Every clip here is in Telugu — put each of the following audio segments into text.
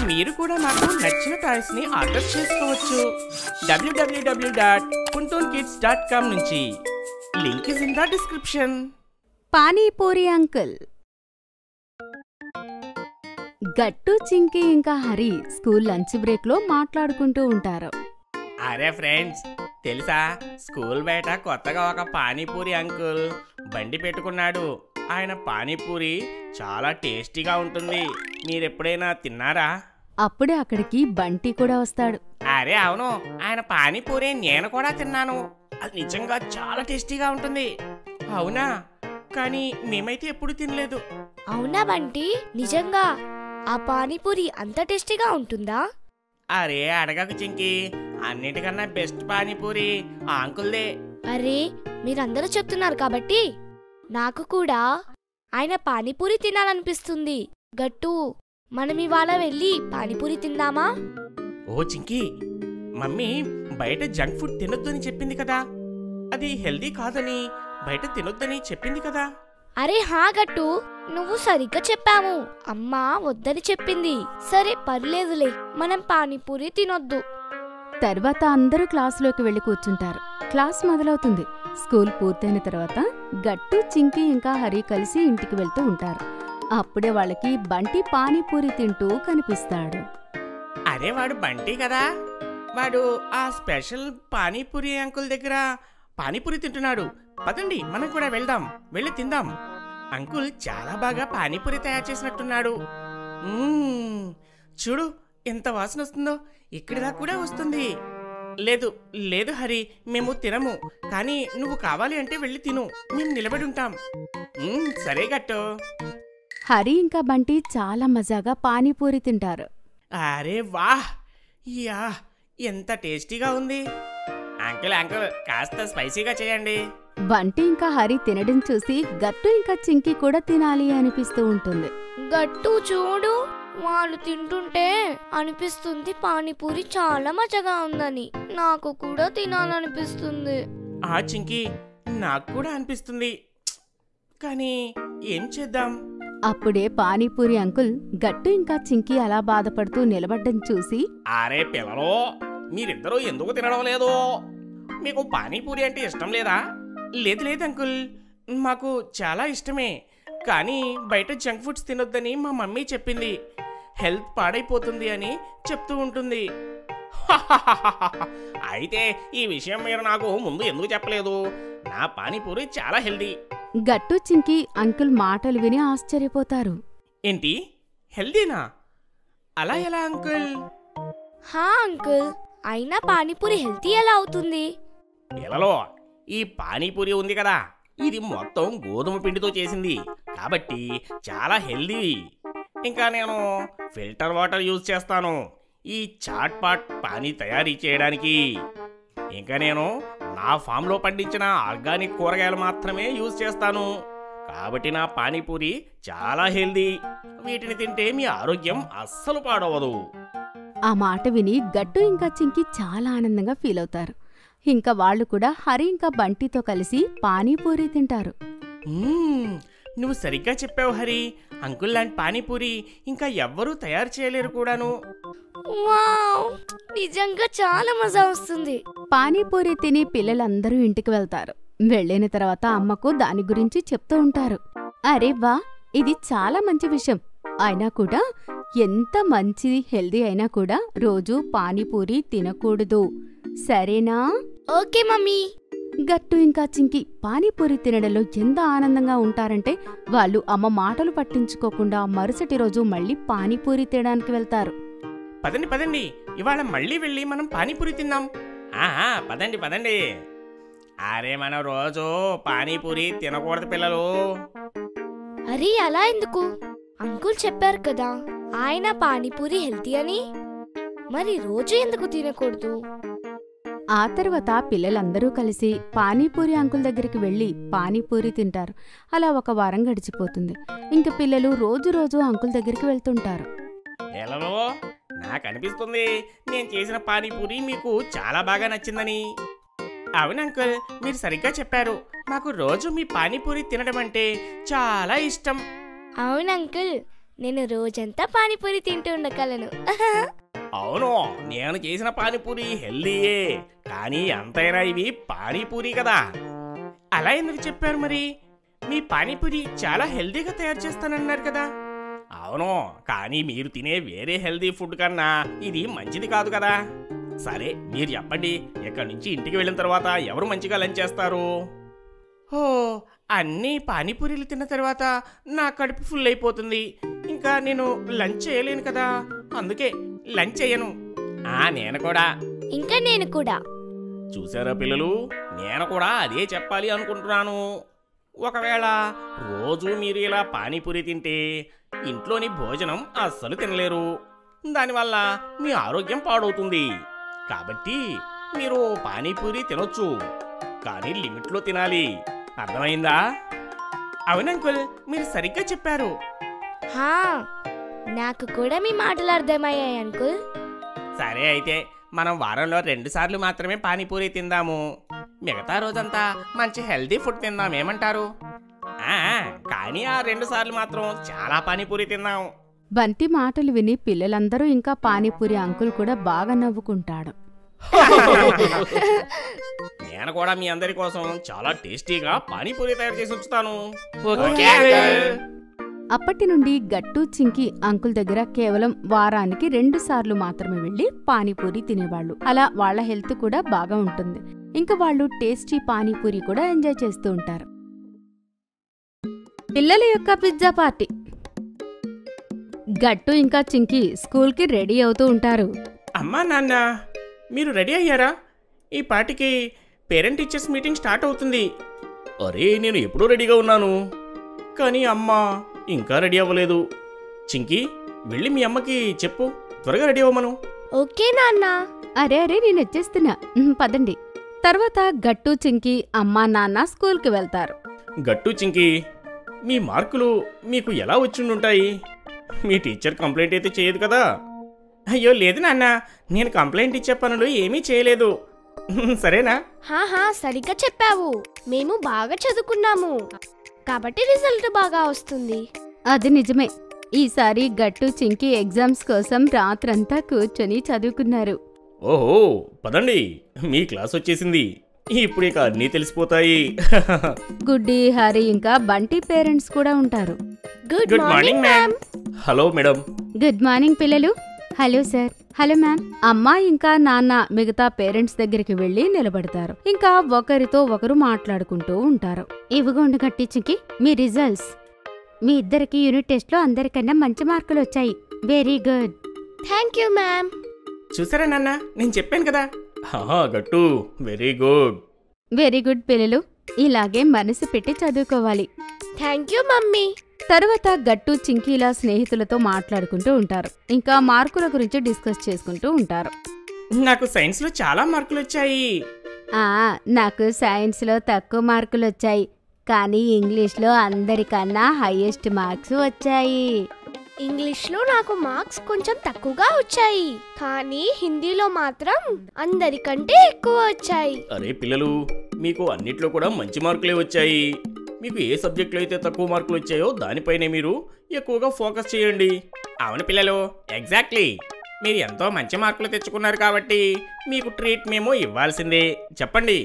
మీరు కూడా నాకు నచ్చిన టాయ్స్ ని ఆర్డర్ చేసుకోవచ్చు www.puntoonkids.com నుంచి. Link is in the description. Panipuri uncle. గట్టు, చింకీ ఇంకా హరి స్కూల్ లంచ్ బ్రేక్ లో మాట్లాడుకుంటూ ఉంటారు. అరే ఫ్రెండ్స్, తెలుసా స్కూల్ బయట కొత్తగా ఒక పానీపూరి అంకుల్ బండి పెట్టుకున్నాడు. ఆయన పానీపూరి చాలా టేస్టీగా ఉంటుంది. మీరెప్పుడైనా తిన్నారా? అప్పుడే అక్కడికి బంటి కూడా వస్తాడు. అరే అవును, ఆయన పానీపూరి నేను కూడా తిన్నాను. అది నిజంగా చాలా టేస్టీగా ఉంటుంది. అవునా? కానీ మేమైతే ఎప్పుడు తినలేదు. అవునా బంటి, నిజంగా ఆ పానీపూరి అంత టేస్టీగా ఉంటుందా? అరే అడగకు చింకి, అన్నిటికన్నా బెస్ట్ పానీపూరి ఆ అంకుల్దే. అరే మీరందరూ చెప్తున్నారు కాబట్టి నాకు కూడా ఆయన పానీపూరి తినాలనిపిస్తుంది. గట్టు, మనం ఇవాళ వెళ్ళి పానీపూరి తిందామా? ఓ చింకి, మమ్మీ బయట జంక్ ఫుడ్ తినొద్దు అని చెప్పింది కదా. అది హెల్దీ కాదని బయట తినొద్దని చెప్పింది కదా. అరే హా గట్టు, నువ్వు సరిగ్గా చెప్పావు. అమ్మా వద్దని చెప్పింది. సరే పర్లేదులే, మనం పానీపూరి తినొద్దు. తర్వాత అందరూ క్లాసులోకి వెళ్లి కూర్చుంటారు. క్లాస్ మొదలవుతుంది. స్కూల్ పూర్తయిన తర్వాత గట్టు, చింకీ ఇంకా హరి కలిసి ఇంటికి వెళ్తూ ఉంటారు. అప్పుడే వాళ్ళకి బంటి పానీపూరి తింటూ కనిపిస్తాడు. అరే వాడు బంటి కదా, వాడు ఆ స్పెషల్ పానీపూరి అంకుల్ దగ్గర పానీపూరి తింటున్నాడు. పదండి మనం కూడా వెళ్దాం, వెళ్ళి తిందాం. అంకుల్ చాలా బాగా పానీపూరి తయారు చేసినట్టున్నాడు. చూడు ఎంత వాసన వస్తుందో, ఇక్కడిదా కూడా వస్తుంది. లేదు లేదు హరి, మేము తినము. కానీ నువ్వు కావాలి అంటే వెళ్ళి తిను, మేము నిలబడి ఉంటాం. సరే గట్టు. హరి ఇంకా బంటి చాలా మజాగా పానీపూరి తింటారు. అరే వాహ్, యా ఎంత టేస్టీగా ఉంది. అంకుల్ అంకుల్ కాస్త స్పైసీగా చేయండి. బంటి ఇంకా హరి తినడం చూసి గట్టు ఇంకా చింకీ కూడా తినాలి అనిపిస్తూ ఉంటుంది. గట్టు చూడు, వాళ్ళు తింటుంటే అనిపిస్తుంది పానీపూరి చాలా మజాగా ఉందని. నాకు కూడా తినాలనిపిస్తుంది. ఆ చింకీ, నాకు కూడా అనిపిస్తుంది. కానీ ఏం చేద్దాం? అప్పుడే పానీపూరి అంకుల్ గట్టు ఇంకా చింకీ అలా బాధపడుతూ నిలబడ్డం చూసి, అరే పిల్లలు, మీరిద్దరూ ఎందుకు తినడం లేదు? మీకు పానీపూరి అంటే ఇష్టం లేదా? లేదు లేదు అంకుల్, మాకు చాలా ఇష్టమే. కానీ బయట జంక్ ఫుడ్స్ తినొద్దని మా మమ్మీ చెప్పింది. హెల్త్ పాడైపోతుంది అని చెప్తూ ఉంటుంది. అయితే ఈ విషయం మీరు నాకు ముందు ఎందుకు చెప్పలేదు? నా పానీపూరి చాలా హెల్దీ. గట్టు, చింకీ అంకుల్ మాటలు విని ఆశ్చర్యపోతారు. ఏంటి హెల్దీనా? అలా ఎలా అంకుల్? హా అంకుల్, అయినా పానీపూరి హెల్తీ ఎలా అవుతుంది? పిల్లలో, ఈ పానీపూరి ఉంది కదా, ఇది మొత్తం గోధుమ పిండితో చేసింది కాబట్టి చాలా హెల్దీ. ఇంకా నేను ఫిల్టర్ వాటర్ యూజ్ చేస్తాను ఈ చాట్ పాట్ పానీ తయారీ చేయడానికి. ఇంకా నేను నా ఫామ్లో పండించిన ఆర్గానిక్ కూరగాయలు మాత్రమే యూజ్ చేస్తాను. కాబట్టి నా పానీపూరి చాలా హెల్దీ. వీటిని తింటే మీ ఆరోగ్యం అస్సలు పాడవదు. ఆ మాట విని గట్టు ఇంకా చింకీ చాలా ఆనందంగా ఫీల్ అవుతారు. ఇంకా వాళ్ళు కూడా హరి ఇంకా బంటితో కలిసి పానీపూరి తింటారు. నువ్వు సరిగ్గా చెప్పావు హరి. అంకుల్ లాంటి పానీపూరి ఇంకా ఎవ్వరూ తయారు చేయలేరు కూడాను. వావ్, నిజంగా చాలా మజా వస్తుంది. పానీపూరి తిని పిల్లలందరూ ఇంటికి వెళ్తారు. వెళ్ళిన తర్వాత అమ్మకు దాని గురించి చెప్తూ ఉంటారు. అరే వా, ఇది చాలా మంచి విషయం. అయినా కూడా ఎంత మంచి హెల్దీ అయినా కూడా రోజూ పానీపూరి తినకూడదు, సరేనా? Okay mummy. గట్టు ఇంకా చింకీ పానీపూరి తినడంలో ఎంత ఆనందంగా ఉంటారంటే వాళ్ళు అమ్మ మాటలు పట్టించుకోకుండా మరుసటి రోజు మళ్ళీ పానీపూరి తినడానికి వెళ్తారు. పదండి పదండి, ఇవాళ మళ్ళీ వెళ్ళి మనం పానీపూరి తిందాం. పదండి పదండి. అరే మనం రోజు పానీపూరి తినకూడదు పిల్లలు. అరే అలా ఎందుకు? అంకుల్ చెప్పారు కదా ఆయన పానీపూరి హెల్తీ అని. మరి రోజు ఎందుకు తినకూడదు? ఆ తర్వాత పిల్లలందరూ కలిసి పానీపూరి అంకుల్ దగ్గరికి వెళ్లి పానీపూరి తింటారు. అలా ఒక వారం గడిచిపోతుంది. ఇంక పిల్లలు రోజు రోజు అంకుల్ దగ్గరికి వెళ్తుంటారు. పిల్లలు, నాకు అనిపిస్తుంది నేను చేసిన పానీపూరి మీకు చాలా బాగా నచ్చిందని. అవును అంకుల్, మీరు సరిగ్గా చెప్పారు. మాకు రోజు మీ పానీపూరి తినడం అంటే చాలా ఇష్టం. అవును అంకుల్, నేను రోజంతా పానీపూరి తింటూ ఉండగలను. అవును, నేను చేసిన పానీపూరి హెల్దీయే, కానీ ఎంతైనా ఇవి పానీపూరి కదా. అలా ఎందుకు చెప్పారు మరి? మీ పానీపూరి చాలా హెల్దీగా తయారు చేస్తానన్నారు కదా. అవును, కానీ మీరు తినే వేరే హెల్దీ ఫుడ్ కన్నా ఇది మంచిది కాదు కదా. సరే మీరు చెప్పండి, ఇక్కడి నుంచి ఇంటికి వెళ్ళిన తర్వాత ఎవరు మంచిగా లంచ్ చేస్తారు? ఓ, అన్నీ పానీపూరీలు తిన్న తర్వాత నా కడుపు ఫుల్ అయిపోతుంది. ఇంకా నేను లంచ్ చేయలేను కదా, అందుకే లంచ్ చేయను. నేను కూడా. ఇంకా నేను కూడా. చూసారా పిల్లలు, నేను కూడా అదే చెప్పాలి అనుకుంటున్నాను. ఒకవేళ రోజు మీరు ఇలా పానీపూరి తింటే ఇంట్లోని భోజనం అస్సలు తినలేరు. దానివల్ల మీ ఆరోగ్యం పాడవుతుంది. కాబట్టి మీరు పానీపూరి తినొచ్చు, కానీ లిమిట్లో తినాలి. అర్థమైందా? అవునంకుల్, మీరు సరిగ్గా చెప్పారు. హా, నాకు కూడా మీ మాటలు అర్థమయ్యాయి అంకుల్. సరే అయితే మనం వారంలో 2 సార్లు మాత్రమే పానీపూరి తిందాము. మిగతా రోజంతా మంచి హెల్దీ ఫుడ్ తిందాం, ఏమంటారు? కానీ ఆ 2 సార్లు మాత్రం చాలా పానీపూరి తిందాం. బంటి మాటలు విని పిల్లలందరూ ఇంకా పానీపూరి అంకుల్ కూడా బాగా నవ్వుకుంటాడు. నేను కూడా మీ అందరి కోసం చాలా టేస్టీగా పానీపూరి తయారు చేసి ఉంచుతాను. అప్పటి నుండి గట్టు చింకి అంకుల్ దగ్గర కేవలం వారానికి 2 సార్లు మాత్రమే వెళ్లి పానీపూరి తినేవాళ్లు. అలా వాళ్ల హెల్త్ కూడా బాగా ఉంటుంది. ఇంకా వాళ్ళు టేస్టీ పానీపూరి కూడా ఎంజాయ్ చేస్తూ ఉంటారు. పిల్లల యొక్క పిజ్జా పార్టీ. గట్టు ఇంకా చింకి స్కూల్కి రెడీ అవుతూ ఉంటారు. అమ్మా నాన్న, మీరు రెడీ అయ్యారా? ఈ పార్టీకి పేరెంట్ టీచర్స్ మీటింగ్ స్టార్ట్ అవుతుంది. అరే, నేను ఎప్పుడూ రెడీగా ఉన్నాను, కానీ అమ్మ ఇంకా రెడీ అవ్వలేదు. చింకి, వెళ్ళి మీ అమ్మకి చెప్పు, త్వరగా రెడీ అవ్వమను. ఓకే నాన్న. అరే నేను వచ్చేస్తున్నా, పదండి. తర్వాత గట్టు చింకి అమ్మా నాన్న స్కూల్కి వెళ్తారు. గట్టు చింకి, మీ మార్కులు మీకు ఎలా వచ్చిండుంటాయి? మీ టీచర్ కంప్లైంట్ అయితే చేయదు కదా? అయ్యో లేదు నాన్న, నేను కంప్లైంట్ ఇచ్చే పనులు ఏమీ చేయలేదు. సరేనా? హాహా, సరిగ్గా చెప్పావు. మేము బాగా చదువుకున్నాము కాబట్టి రిజల్ట్ బాగా వస్తుంది. అది నిజమే. ఈసారి గట్టు చింకి ఎగ్జామ్స్ కోసం రాత్రంతా కూర్చొని చదువుకున్నారు. ఓహో, పదండి, మీ క్లాస్ వచ్చేసింది. ఇప్పుడు ఇక అన్నీ తెలిసిపోతాయి. గుడ్డి, హరి ఇంకా బంటి పేరెంట్స్ కూడా ఉంటారు. Good morning ma'am. Hello madam. Good morning పిల్లలు. Hello sir. Hello ma'am. అమ్మ ఇంకా నాన్న మిగతా పేరెంట్స్ దగ్గరికి వెళ్లి నిలబడతారు. ఇంకా ఒకరితో ఒకరు మాట్లాడుకుంటూ ఉంటారు. ఇవిగోండి గట్టి చింకి, మీ రిజల్ట్స్. మీ ఇద్దరికి యూనిట్ టెస్ట్ లో అందరికన్నా మంచి మార్కులు వచ్చాయి. Very good. Thank you ma'am. చూసారా నాన్న, నేను చెప్పాను కదా. గట్టు, వెరీ గుడ్. వెరీ గుడ్ పిల్లలు, ఇలాగే మనసు పెట్టి చదువుకోవాలి. Thank you mummy. తర్వాత గట్టు చింకీలా స్నేహితులతో మాట్లాడుకుంటూ ఉంటారు. ఇంకా మార్కుల గురించి డిస్కస్ చేసుకుంటూ ఉంటారు. నాకు సైన్స్ లో చాలా మార్కులు వచ్చాయి. నాకు సైన్స్ లో తక్కువ మార్కులు వచ్చాయి, కానీ ఇంగ్లీష్ లో అందరికన్నా హైయెస్ట్ మార్క్స్ వచ్చాయి. ఇంగ్లీష్ లో నాకు మార్క్స్ కొంచెం తక్కువగా వచ్చాయి, కానీ హిందీలో మాత్రం అందరికంటే ఎక్కువ వచ్చాయి. అరే పిల్లలు, మీకు అన్నిట్లో కూడా మంచి మార్కులే వచ్చాయి. మీకు ఏ సబ్జెక్టులో అయితే తక్కువ మార్కులు వచ్చాయో దానిపైనే మీరు ఎక్కువగా ఫోకస్ చేయండి. అవును పిల్లలు, ఎగ్జాక్ట్లీ. మీరు ఎంతో మంచి మార్కులు తెచ్చుకున్నారు కాబట్టి మీకు ట్రీట్ మేము ఇవ్వాల్సిందే. చెప్పండి,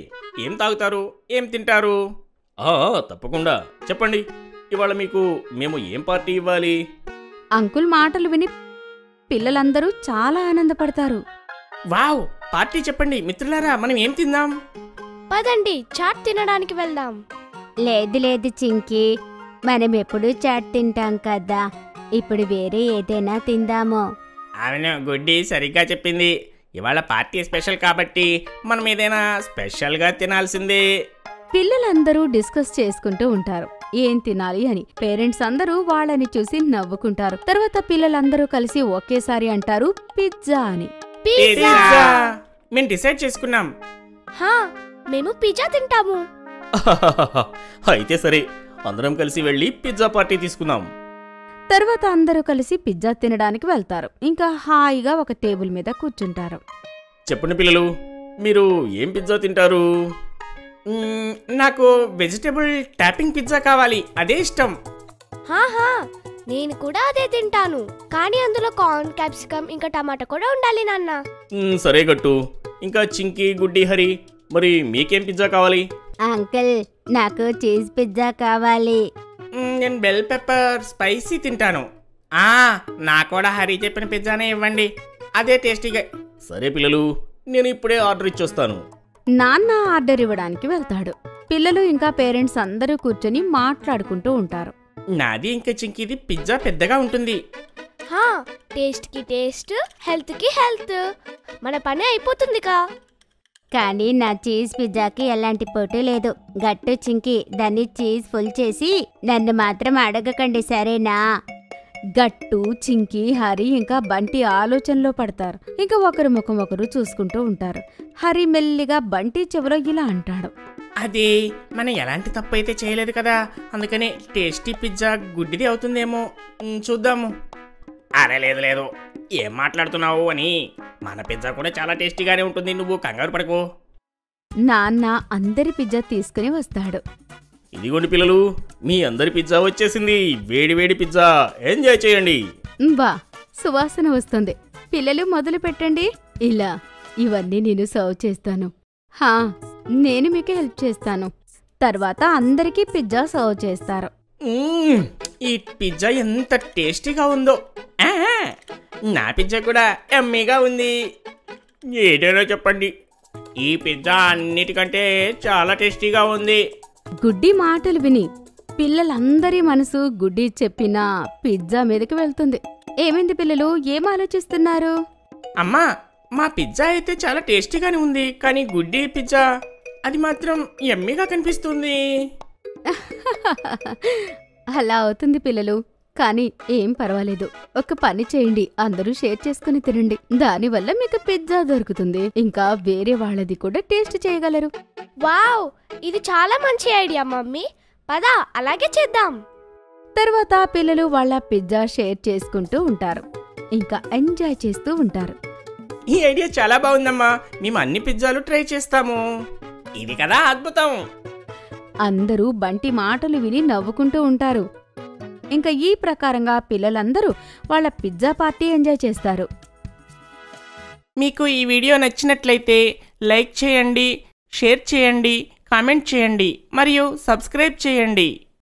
ఏం తాగుతారు, ఏం తింటారు? తప్పకుండా చెప్పండి. ఇవాళ మీకు మేము ఏం పార్టీ ఇవ్వాలి? అంకుల్ మాటలు విని పిల్లలందరూ చాలా ఆనందపడతారు. వావ్, పార్టీ చెప్పండి మిత్రులారా, మనం ఏం తిందాం? పదండి, చాట్ తినడానికి వెళ్దాం. లేదు లేదు చింకి, మనం ఎప్పుడు చాట్ తింటాం కదా, ఇప్పుడు వేరే ఏదైనా తిందాము. అవును, గుడ్డి సరిగ్గా చెప్పింది. ఇవాళ పార్టీ స్పెషల్ కాబట్టి మనం ఏదైనా స్పెషల్గా తినాల్సిందే. పిల్లలందరూ డిస్కస్ చేసుకుంటూ ఉంటారు ఏం తినాలి అని. పేరెంట్స్ అందరూ వాళ్ళని చూసి నవ్వుకుంటారు. తర్వాత పిల్లలందరూ కలిసి ఒకేసారి అంటారు పిజ్జా అని. మేము డిసైడ్ చేసుకున్నాం. మేము పిజ్జా తింటాము. అయితే సరే, అందరం కలిసి వెళ్ళి పిజ్జా పార్టీ తీసుకుందాం. తర్వాత అందరూ కలిసి పిజ్జా తినడానికి వెళ్తారు. ఇంకా హాయిగా ఒక టేబుల్ మీద కూర్చుంటారు. చెప్పండి పిల్లలు, మీరు ఏం పిజ్జా తింటారు? నాకు వెజిటేబుల్ టాపింగ్ పిజ్జా కావాలి, అదే ఇష్టం. హాహా నేను కూడా అదే తింటాను, కానీ అందులో కార్న్, క్యాప్సికమ్ ఇంకా టమాటా కూడా ఉండాలి నాన్న. సరే గట్టు. ఇంకా చింకి, గుడ్డి, హరి, మరి మీకేం పిజ్జా కావాలి? అంకుల్, నాకు చీజ్ పిజ్జా కావాలి. నేను బెల్ పెప్పర్ స్పైసీ తింటాను. నాకు కూడా హరి చెప్పిన పిజ్జానే ఇవ్వండి, అదే టేస్టీగా. సరే పిల్లలు, నేను ఇప్పుడే ఆర్డర్ ఇచ్చొస్తాను. నాన్న ఆర్డర్ ఇవ్వడానికి వెళ్తాడు. పిల్లలు ఇంకా పేరెంట్స్ అందరూ కూర్చొని మాట్లాడుకుంటూ ఉంటారు. నాది ఇంకా చింకిది పిజ్జా పెద్దగా ఉంటుంది. హా, టేస్ట్ కి టేస్ట్, హెల్త్ కి హెల్త్, మన పని అయిపోతుందిగా. కానీ నా చీజ్ పిజ్జాకి ఎలాంటి పోటీ లేదు. గట్టు చింకి, దాన్ని చీజ్ ఫుల్ చేసి నన్ను మాత్రం అడగకండి, సరేనా? గట్టు, చింకి, హరి ఇంకా బంటి ఆలోచనలో పడతారు. ఇంకా ఒకరి ముఖం ఒకరు చూసుకుంటూ ఉంటారు. హరి మెల్లిగా బంటి చెవిలో ఇలా అంటాడు. అది మనం ఎలాంటి తప్పు అయితే చేయలేదు కదా, అందుకని టేస్టీ పిజ్జా గుడ్డిది అవుతుందేమో. చూద్దాము. అరే లేదు లేదు, ఏం మాట్లాడుతున్నావు అని. మన పిజ్జా కూడా చాలా టేస్టీగానే ఉంటుంది, నువ్వు కంగారు పడకు. నాన్న అందరి పిజ్జా తీసుకుని వస్తాడు. ఇదిగోండి పిల్లలు, మీ అందరి పిజ్జా వచ్చేసింది. వేడి వేడి పిజ్జా, ఎంజాయ్ చేయండి. బా, సువాసన వస్తుంది. పిల్లలు మొదలు పెట్టండి. ఇలా ఇవన్నీ నేను సర్వ్ చేస్తాను. హా, నేను మీకు హెల్ప్ చేస్తాను. తర్వాత అందరికీ పిజ్జా సర్వ్ చేస్తారు. ఈ పిజ్జా ఎంత టేస్టీగా ఉందో. నా పిజ్జా కూడా ఎమ్మీగా ఉంది. ఏదైనా చెప్పండి, ఈ పిజ్జా అన్నిటికంటే చాలా టేస్టీగా ఉంది. గుడ్డి మాటలు విని పిల్లలందరి మనసు గుడ్డి చెప్పిన పిజ్జా మీదకి వెళ్తుంది. ఏమైంది పిల్లలు, ఏం ఆలోచిస్తున్నారు? అమ్మా, మా పిజ్జా అయితే చాలా టేస్టీగానే ఉంది, కానీ గుడ్డి పిజ్జా అది మాత్రం ఎమ్మీగా కనిపిస్తుంది. అలా అవుతుంది పిల్లలు, కానీ ఏం పర్వాలేదు. ఒక పని చేయండి, అందరూ షేర్ చేసుకుని తినండి. దానివల్ల మీకు పిజ్జా దొరుకుతుంది, ఇంకా వేరే వాళ్ళది కూడా టేస్ట్ చేయగలరు. వావ్, ఇది చాలా మంచి ఐడియా మమ్మీ. పద అలాగే చేద్దాం. తర్వాత పిల్లలు వాళ్ళ పిజ్జా షేర్ చేసుకుంటూ ఉంటారు, ఇంకా ఎంజాయ్ చేస్తూ ఉంటారు. ఈ ఐడియా చాలా బాగుందమ్మా, మేము అన్ని పిజ్జాలు ట్రై చేస్తాము. ఇది కదా అద్భుతం. అందరూ బంటి మాటలు విని నవ్వుకుంటూ ఉంటారు. ఇంకా ఈ ప్రకారంగా పిల్లలందరూ వాళ్ళ పిజ్జా పార్టీ ఎంజాయ్ చేస్తారు. మీకు ఈ వీడియో నచ్చినట్లయితే లైక్ చేయండి, షేర్ చేయండి, కామెంట్ చేయండి మరియు సబ్స్క్రైబ్ చేయండి.